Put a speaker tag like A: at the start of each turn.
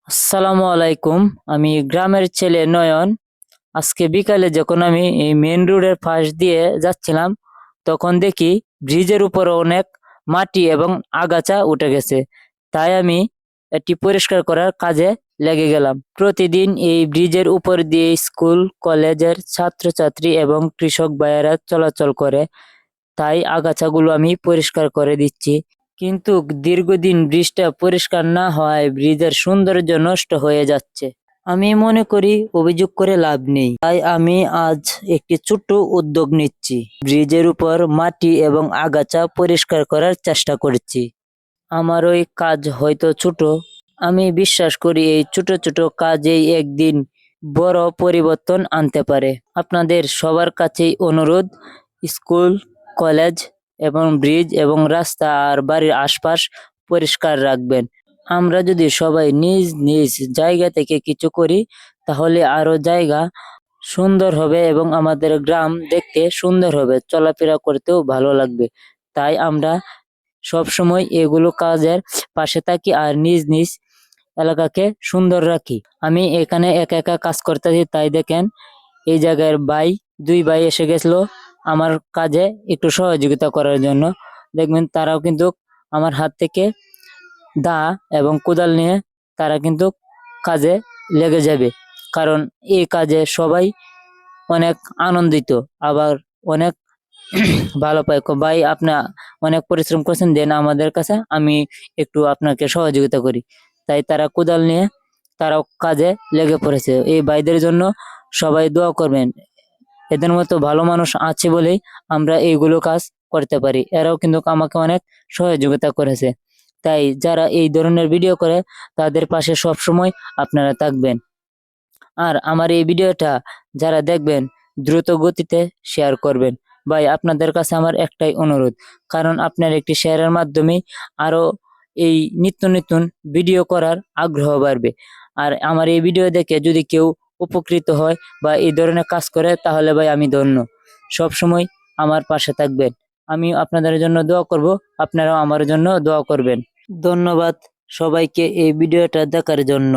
A: আসসালামু আলাইকুম। আমি গ্রামের ছেলে নয়ন। আজকে বিকালে যখন আমি এই মেন রোডের পাশ দিয়ে যাচ্ছিলাম, তখন দেখি ব্রিজের উপরে অনেক মাটি এবং আগাছা উঠে গেছে। তাই আমি এটি পরিষ্কার করার কাজে লেগে গেলাম। প্রতিদিন এই ব্রিজের উপর দিয়ে স্কুল কলেজের ছাত্রছাত্রী এবং কৃষক ভাইয়েরা চলাচল করে, তাই আগাছাগুলো আমি পরিষ্কার করে দিচ্ছি। কিন্তু দীর্ঘদিন ব্রিজটা পরিষ্কার না হওয়ায় ব্রিজের সৌন্দর্য নষ্ট হয়ে যাচ্ছে। আমি মনে করি অভিযোগ করে লাভ নেই, তাই আমি আজ একটি ছোট্ট উদ্যোগ নিচ্ছি। ব্রিজের উপর মাটি এবং আগাছা পরিষ্কার করার চেষ্টা করছি। আমার ওই কাজ হয়তো ছোট, আমি বিশ্বাস করি এই ছোট ছোট কাজেই একদিন বড় পরিবর্তন আনতে পারে। আপনাদের সবার কাছেই অনুরোধ, স্কুল, কলেজ এবং ব্রিজ এবং রাস্তা আর বাড়ির আশপাশ পরিষ্কার রাখবেন। আমরা যদি সবাই নিজ নিজ জায়গা থেকে কিছু করি, তাহলে আরো জায়গা সুন্দর হবে এবং আমাদের গ্রাম দেখতে সুন্দর হবে, চলাফেরা করতেও ভালো লাগবে। তাই আমরা সব সময় এগুলো কাজের পাশে থাকি আর নিজ নিজ এলাকাকে সুন্দর রাখি। আমি এখানে একা একা কাজ করতেছি, তাই দেখেন এই জায়গার দুই ভাই এসে গেছিল আমার কাজে একটু সহযোগিতা করার জন্য। দেখবেন তারাও কিন্তু আমার হাত থেকে দা এবং কোদাল নিয়ে তারা কিন্তু কাজে লেগে যাবে, কারণ এই কাজে সবাই অনেক আনন্দিত, আবার অনেক ভালো পাই। ভাই, আপনি অনেক পরিশ্রম করছেন, দেন আমাদের কাছে, আমি একটু আপনাকে সহযোগিতা করি। তাই তারা কোদাল নিয়ে তারাও কাজে লেগে পড়েছে। এই ভাইদের জন্য সবাই দোয়া করবেন। এদের মতো ভালো মানুষ আছে বলেই আমরা এইগুলো কাজ করতে পারি। এরাও কিন্তু আমাকে অনেক সহযোগিতা করেছে। তাই যারা এই ধরনের ভিডিও করে, তাদের পাশে সব সময় আপনারা থাকবেন। আর আমার এই ভিডিওটা যারা দেখবেন, দ্রুত গতিতে শেয়ার করবেন। ভাই, আপনাদের কাছে আমার একটাই অনুরোধ, কারণ আপনার একটি শেয়ারের মাধ্যমে আরো এই নিত্য নতুন ভিডিও করার আগ্রহ বাড়বে। আর আমার এই ভিডিও দেখে যদি কেউ উপকৃত হয় বা এই ধরনের কাজ করে, তাহলে ভাই আমি ধন্য। সব সময় আমার পাশে থাকবেন। আমি আপনাদের জন্য দোয়া করব, আপনারাও আমার জন্য দোয়া করবেন। ধন্যবাদ সবাইকে এই ভিডিওটা দেখার জন্য।